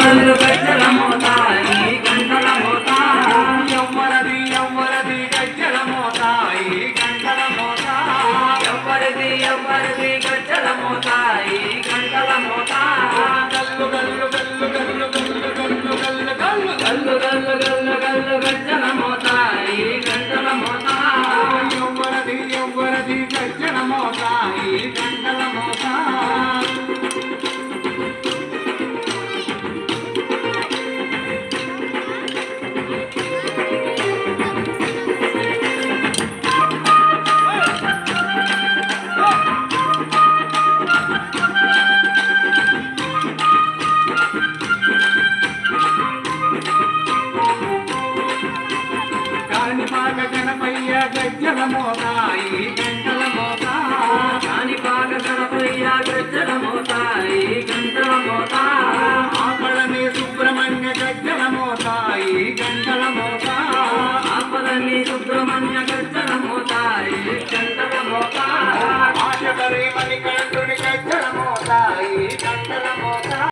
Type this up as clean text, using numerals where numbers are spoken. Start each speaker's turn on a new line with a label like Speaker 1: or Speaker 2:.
Speaker 1: గల్లు గజ్జల మోతాయి గంటల మోత ఎవ్వరది ఎవ్వరది గజ్జల మోతాయి గంటల మోత ఎవ్వరది ఎవ్వరది గజ్జల మోతాయి గంటల మోత గల్లు గల్లు గల్లు గల్లు గల్లు గల్లు గల్లు గల్లు గల్లు గల్లు గల్లు గజ్జల మోతాయి గంటల మోత ఎవ్వరది ఎవ్వరది గజ్జల మోతాయి గంటల మోత కాణిపాక గణపయ్య గజ్జల మోతాయి గంటల మోత కాణిపాక గణపయ్య గజ్జల మోతాయి గంటల మోత ఆపళని సుబ్రహ్మణ్య గజ్జల మోతాయి